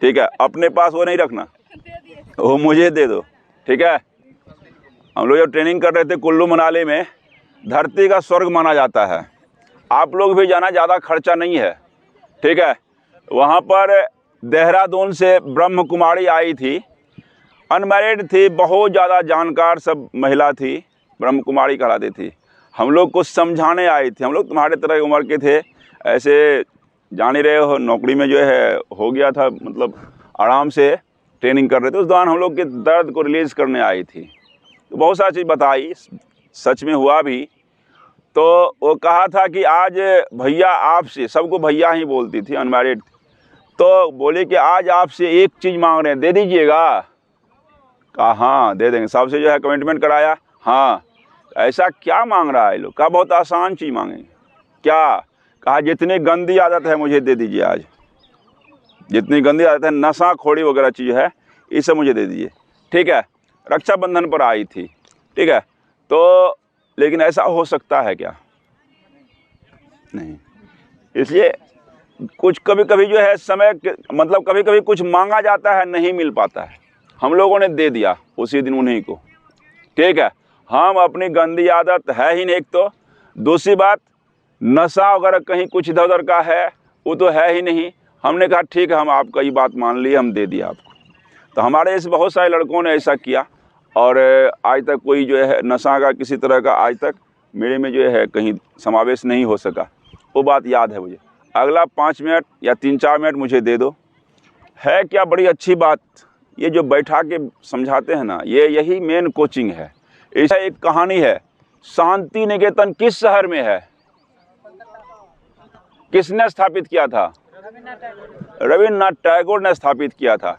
ठीक है, अपने पास वो नहीं रखना, वो मुझे दे दो। ठीक है, हम लोग जब ट्रेनिंग कर रहे थे कुल्लू मनाली में, धरती का स्वर्ग माना जाता है। आप लोग भी जाना, ज़्यादा खर्चा नहीं है। ठीक है, वहाँ पर देहरादून से ब्रह्म कुमारी आई थी, अनमैरिड थी, बहुत ज़्यादा जानकार सब महिला थी, ब्रह्म कुमारी कहलाती थी। हम लोग को समझाने आई थी। हम लोग तुम्हारे तरह की उम्र के थे, ऐसे जान ही रहे हो, नौकरी में जो है हो गया था, मतलब आराम से ट्रेनिंग कर रहे थे। उस दौरान हम लोग के दर्द को रिलीज़ करने आई थी, तो बहुत सारी चीज़ बताई, सच में हुआ भी। तो वो कहा था कि आज भैया आपसे, सबको भैया ही बोलती थी, अनमैरिड, तो बोले कि आज आपसे एक चीज़ मांग रहे हैं, दे दीजिएगा। कहा हाँ दे देंगे। सबसे जो है कमिटमेंट कराया। हाँ, ऐसा क्या मांग रहा है लोग? कहा बहुत आसान चीज़ मांगेंगे। क्या? कहा जितनी गंदी आदत है मुझे दे दीजिए। आज जितनी गंदी आदत है, नशा खोड़ी वगैरह चीज़ है, इसे मुझे दे दीजिए। ठीक है, रक्षाबंधन पर आई थी। ठीक है, तो लेकिन ऐसा हो सकता है क्या? नहीं। इसलिए कुछ कभी कभी जो है समय मतलब कभी कभी कुछ मांगा जाता है, नहीं मिल पाता है। हम लोगों ने दे दिया उसी दिन उन्हीं को। ठीक है, हम अपनी गंदी आदत है ही नहीं, एक तो दूसरी बात नशा वगैरह कहीं कुछ इधर उधर का है, वो तो है ही नहीं। हमने कहा ठीक है, हम आपका ये बात मान लिए, हम दे दिया आपको। तो हमारे ऐसे बहुत सारे लड़कों ने ऐसा किया, और आज तक कोई जो है नशा का किसी तरह का आज तक मेरे में जो है कहीं समावेश नहीं हो सका। वो बात याद है मुझे। अगला 5 मिनट या 3-4 मिनट मुझे दे दो। है क्या बड़ी अच्छी बात, ये जो बैठा के समझाते हैं ना, ये यही मेन कोचिंग है। ऐसा एक कहानी है, शांति निकेतन किस शहर में है? किसने स्थापित किया था? रविन्द्रनाथ टैगोर ने स्थापित किया था।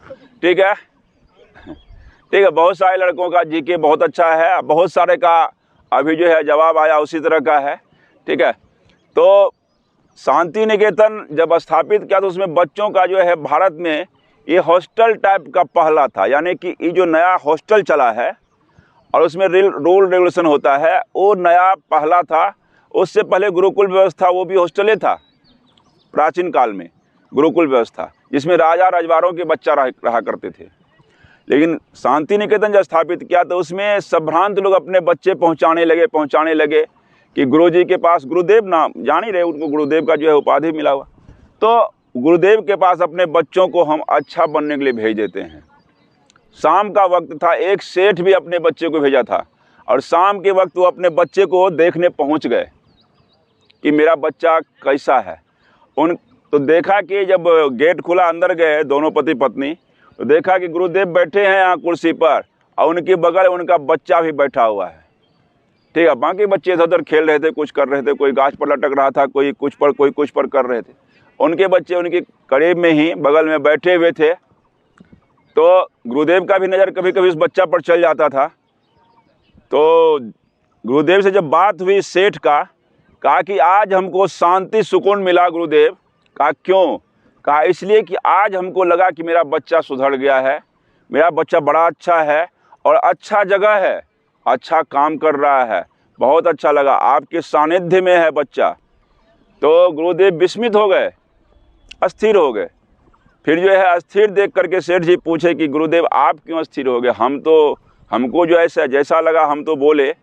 ठीक है, ठीक है। बहुत सारे लड़कों का जीके बहुत अच्छा है, बहुत सारे का अभी जो है जवाब आया उसी तरह का है। ठीक है, तो शांति निकेतन जब स्थापित किया तो उसमें बच्चों का जो है भारत में ये हॉस्टल टाइप का पहला था, यानी कि ये जो नया हॉस्टल चला है और उसमें रूल रेगुलेशन होता है, वो नया पहला था। उससे पहले गुरुकुल व्यवस्था, वो भी हॉस्टल था प्राचीन काल में, गुरुकुल व्यवस्था, जिसमें राजा रजवाड़ों के बच्चा रहा करते थे। लेकिन शांति निकेतन जब स्थापित किया तो उसमें संभ्रांत लोग अपने बच्चे पहुंचाने लगे कि गुरुजी के पास, गुरुदेव नाम जान ही रहे, उनको गुरुदेव का जो है उपाधि मिला हुआ, तो गुरुदेव के पास अपने बच्चों को हम अच्छा बनने के लिए भेज देते हैं। शाम का वक्त था, एक सेठ भी अपने बच्चे को भेजा था, और शाम के वक्त वो अपने बच्चे को देखने पहुंच गए कि मेरा बच्चा कैसा है। तो देखा कि जब गेट खुला, अंदर गए दोनों पति पत्नी, तो देखा कि गुरुदेव बैठे हैं यहाँ कुर्सी पर, और उनके बगल उनका बच्चा भी बैठा हुआ है। ठीक है, बाकी बच्चे इधर उधर खेल रहे थे, कुछ कर रहे थे, कोई गाछ पर लटक रहा था, कोई कुछ पर कर रहे थे। उनके बच्चे उनके करीब में ही बगल में बैठे हुए थे। तो गुरुदेव का भी नज़र कभी कभी उस बच्चा पर चल जाता था। तो गुरुदेव से जब बात हुई सेठ का, कहा कि आज हमको शांति सुकून मिला गुरुदेव। कहा क्यों? कहा इसलिए कि आज हमको लगा कि मेरा बच्चा सुधर गया है, मेरा बच्चा बड़ा अच्छा है और अच्छा जगह है, अच्छा काम कर रहा है, बहुत अच्छा लगा, आपके सानिध्य में है बच्चा। तो गुरुदेव विस्मित हो गए, अस्थिर हो गए। फिर जो है अस्थिर देख करके सेठ जी पूछे कि गुरुदेव आप क्यों अस्थिर हो गए? हमको जो ऐसा जैसा लगा हम तो बोले,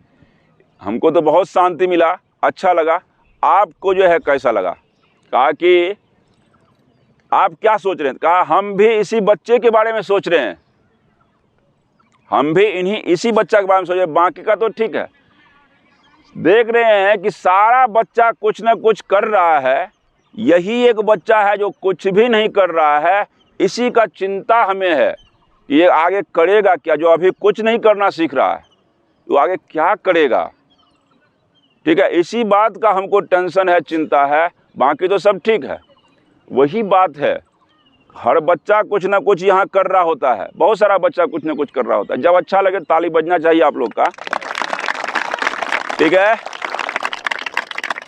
हमको तो बहुत शांति मिला, अच्छा लगा, आपको जो है कैसा लगा? कहा कि आप क्या सोच रहे हैं? कहा हम भी इसी बच्चे के बारे में सोच रहे हैं, हम भी इसी बच्चा के बारे में सोच रहे हैं, बाकी का तो ठीक है। देख रहे हैं कि सारा बच्चा कुछ ना कुछ कर रहा है, यही एक बच्चा है जो कुछ भी नहीं कर रहा है। इसी का चिंता हमें है, ये आगे करेगा क्या? जो अभी कुछ नहीं करना सीख रहा है, वो आगे क्या करेगा? ठीक है, इसी बात का हमको टेंशन है, चिंता है, बाकी तो सब ठीक है। वही बात है, हर बच्चा कुछ ना कुछ यहाँ कर रहा होता है, बहुत सारा बच्चा कुछ ना कुछ कर रहा होता है। जब अच्छा लगे ताली बजना चाहिए आप लोग का। ठीक है,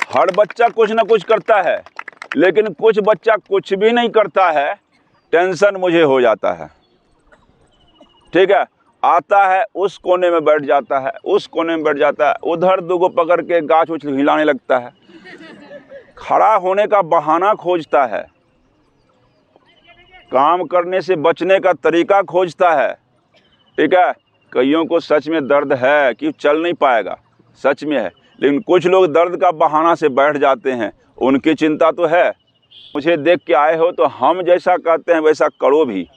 हर बच्चा कुछ ना कुछ करता है, लेकिन कुछ बच्चा कुछ भी नहीं करता है, टेंशन मुझे हो जाता है। ठीक है, आता है उस कोने में बैठ जाता है, उस कोने में बैठ जाता है, उधर दुगो पकड़ के गाछ उछ हिलाने लगता है, खड़ा होने का बहाना खोजता है। काम करने से बचने का तरीका खोजता है। ठीक है, कईयों को सच में दर्द है कि चल नहीं पाएगा, सच में है, लेकिन कुछ लोग दर्द का बहाना से बैठ जाते हैं, उनकी चिंता तो है। मुझे देख के आए हो तो हम जैसा कहते हैं वैसा करो भी,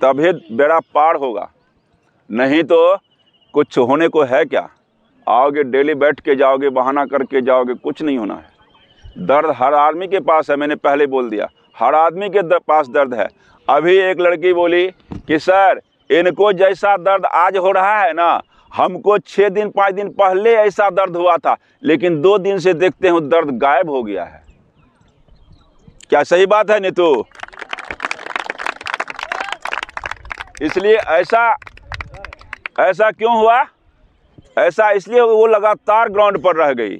तभी बेड़ा पार होगा, नहीं तो कुछ होने को है क्या। आओगे डेली बैठ के जाओगे, बहाना करके जाओगे, कुछ नहीं होना है। दर्द हर आदमी के पास है, मैंने पहले बोल दिया, हर आदमी के पास दर्द है। अभी एक लड़की बोली कि सर इनको जैसा दर्द आज हो रहा है ना, हमको 6 दिन 5 दिन पहले ऐसा दर्द हुआ था, लेकिन 2 दिन से देखते हैं दर्द गायब हो गया है। क्या सही बात है नीतू? इसलिए ऐसा क्यों हुआ? ऐसा इसलिए वो लगातार ग्राउंड पर रह गई।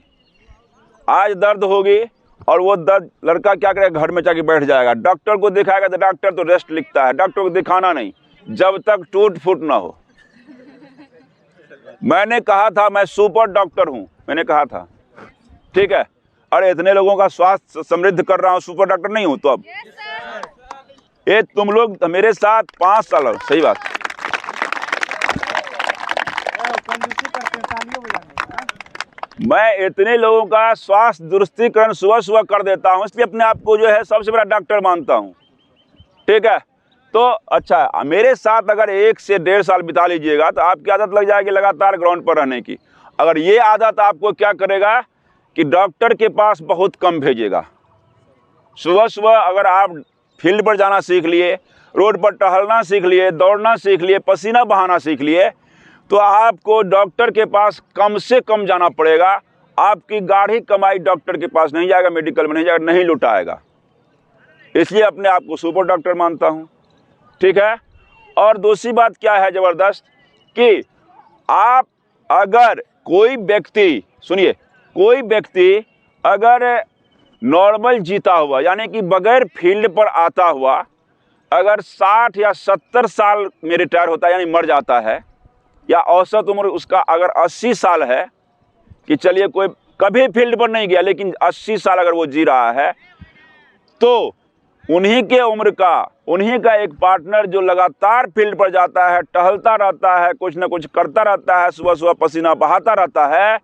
आज दर्द होगी और वो दर्द लड़का क्या करेगा, घर में जाके बैठ जाएगा, डॉक्टर को दिखाएगा तो डॉक्टर तो रेस्ट लिखता है, डॉक्टर को दिखाना नहीं जब तक टूट फूट ना हो। मैंने कहा था मैं सुपर डॉक्टर हूं, मैंने कहा था, ठीक है। अरे इतने लोगों का स्वास्थ्य समृद्ध कर रहा हूं, सुपर डॉक्टर नहीं हूं तो अब ये तुम लोग मेरे साथ 5 साल, सही बात। मैं इतने लोगों का स्वास्थ्य दुरुस्तीकरण सुबह सुबह कर देता हूं, इसलिए अपने आप को जो है सबसे बड़ा डॉक्टर मानता हूं। ठीक है, तो अच्छा मेरे साथ अगर 1 से 1.5 साल बिता लीजिएगा तो आपकी आदत लग जाएगी लगातार ग्राउंड पर रहने की। अगर ये आदत आपको क्या करेगा कि डॉक्टर के पास बहुत कम भेजेगा। सुबह सुबह अगर आप फील्ड पर जाना सीख लिए, रोड पर टहलना सीख लिए, दौड़ना सीख लिए, पसीना बहाना सीख लिए, तो आपको डॉक्टर के पास कम से कम जाना पड़ेगा। आपकी गाढ़ी कमाई डॉक्टर के पास नहीं जाएगा, मेडिकल में नहीं जाएगा, नहीं लुटाएगा। इसलिए अपने आप को सुपर डॉक्टर मानता हूँ। ठीक है, और दूसरी बात क्या है ज़बरदस्त कि आप अगर कोई व्यक्ति, सुनिए, कोई व्यक्ति अगर नॉर्मल जीता हुआ यानी कि बगैर फील्ड पर आता हुआ अगर 60 या 70 साल में रिटायर होता है यानी मर जाता है, या औसत उम्र उसका अगर 80 साल है कि चलिए कोई कभी फील्ड पर नहीं गया लेकिन 80 साल अगर वो जी रहा है, तो उन्हीं के उम्र का उन्हीं का एक पार्टनर जो लगातार फील्ड पर जाता है, टहलता रहता है, कुछ ना कुछ करता रहता है, सुबह सुबह पसीना बहाता रहता है,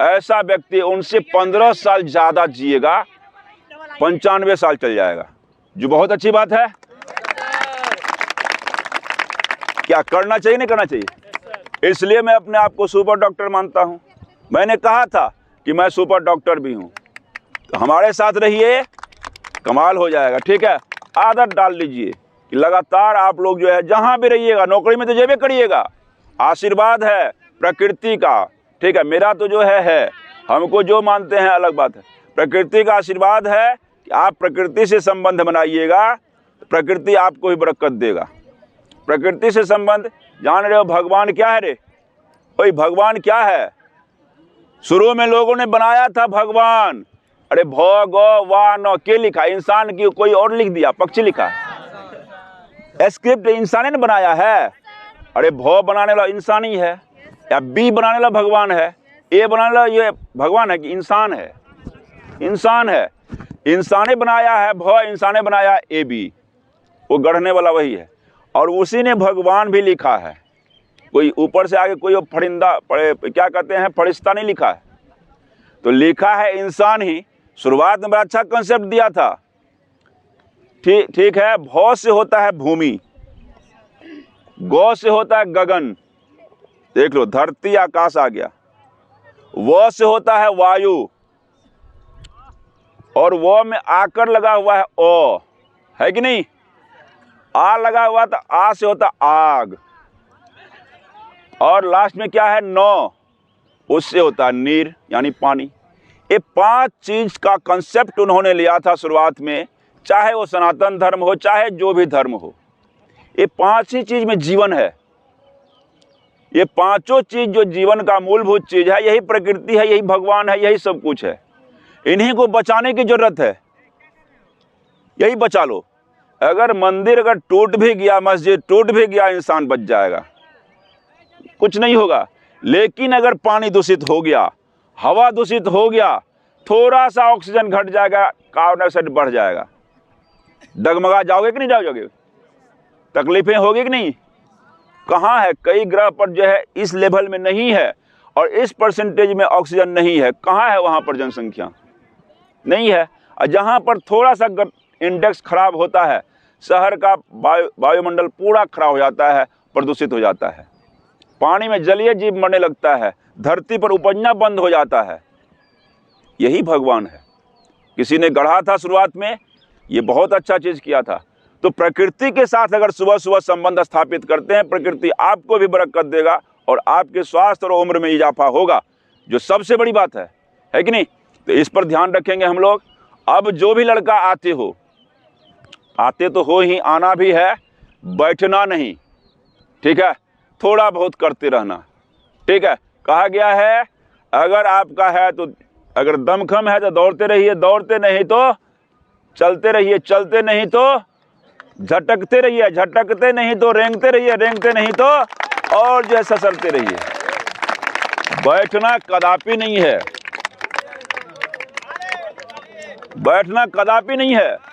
ऐसा व्यक्ति उनसे 15 साल ज़्यादा जिएगा, 95 साल चल जाएगा, जो बहुत अच्छी बात है। क्या करना चाहिए नहीं करना चाहिए? इसलिए मैं अपने आप को सुपर डॉक्टर मानता हूं। मैंने कहा था कि मैं सुपर डॉक्टर भी हूं, तो हमारे साथ रहिए, कमाल हो जाएगा। ठीक है, आदत डाल लीजिए कि लगातार आप लोग जो है जहां भी रहिएगा, नौकरी में तो जेबे करिएगा, आशीर्वाद है प्रकृति का। ठीक है, मेरा तो जो है हमको जो मानते हैं अलग बात है, प्रकृति का आशीर्वाद है कि आप प्रकृति से संबंध बनाइएगा, प्रकृति आपको ही बरकत देगा। प्रकृति से संबंध जान रहे हो, भगवान क्या है रे? भाई भगवान क्या है? शुरू में लोगों ने बनाया था भगवान, अरे भगवान के लिखा, इंसान की कोई और लिख दिया, पक्षी लिखा, स्क्रिप्ट इंसान ने बनाया है। अरे भ बनाने वाला इंसान ही है, या बी बनाने वाला भगवान है, ए बनाने वाला ये भगवान है कि इंसान है? इंसान है, इंसान ने बनाया है, भ इंसान ने बनाया, ए बी वो गढ़ने वाला वही है, और उसी ने भगवान भी लिखा है। कोई ऊपर से आगे कोई फरिंदा क्या कहते हैं, फरिश्ता नहीं लिखा है, तो लिखा है इंसान ही। शुरुआत में बड़ा अच्छा कंसेप्ट दिया था। ठीक है, भ से होता है भूमि, गौ से होता है गगन, देख लो धरती आकाश आ गया, व से होता है वायु, और वो में आकर लगा हुआ है ओ, है कि नहीं? आ लगा हुआ तो आ से होता आग, और लास्ट में क्या है नौ, उससे होता है नीर यानी पानी। ये 5 चीज का कंसेप्ट उन्होंने लिया था शुरुआत में, चाहे वो सनातन धर्म हो चाहे जो भी धर्म हो, ये 5 ही चीज में जीवन है। ये 5 चीज जो जीवन का मूलभूत चीज है, यही प्रकृति है, यही भगवान है, यही सब कुछ है। इन्हीं को बचाने की जरूरत है, यही बचा लो। अगर मंदिर अगर टूट भी गया, मस्जिद टूट भी गया, इंसान बच जाएगा, कुछ नहीं होगा। लेकिन अगर पानी दूषित हो गया, हवा दूषित हो गया, थोड़ा सा ऑक्सीजन घट जाएगा, कार्बन डाइऑक्साइड बढ़ जाएगा। डगमगा जाओगे कि नहीं जाओगे? तकलीफें होगी कि नहीं? कहाँ है? कई ग्रह पर जो है इस लेवल में नहीं है और इस परसेंटेज में ऑक्सीजन नहीं है। कहाँ है वहाँ पर जनसंख्या? नहीं है। और जहाँ पर थोड़ा सा इंडेक्स खराब होता है, शहर का वायुमंडल पूरा खराब हो जाता है, प्रदूषित हो जाता है, पानी में जलीय जीव मरने लगता है, धरती पर उपजना बंद हो जाता है। यही भगवान है। किसी ने गढ़ा था शुरुआत में, ये बहुत अच्छा चीज़ किया था। तो प्रकृति के साथ अगर सुबह सुबह संबंध स्थापित करते हैं, प्रकृति आपको भी बरकत देगा और आपके स्वास्थ्य और उम्र में इजाफा होगा, जो सबसे बड़ी बात है कि नहीं? तो इस पर ध्यान रखेंगे हम लोग। अब जो भी लड़का आते तो हो ही, आना भी है, बैठना नहीं, ठीक है? थोड़ा बहुत करते रहना, ठीक है? कहा गया है अगर आपका है तो, अगर दमखम है तो दौड़ते रहिए, दौड़ते नहीं तो चलते रहिए, चलते नहीं तो झटकते रहिए, झटकते नहीं तो रेंगते रहिए, रेंगते नहीं तो और जो है ससरते रहिए। बैठना कदापि नहीं है, बैठना कदापि नहीं है।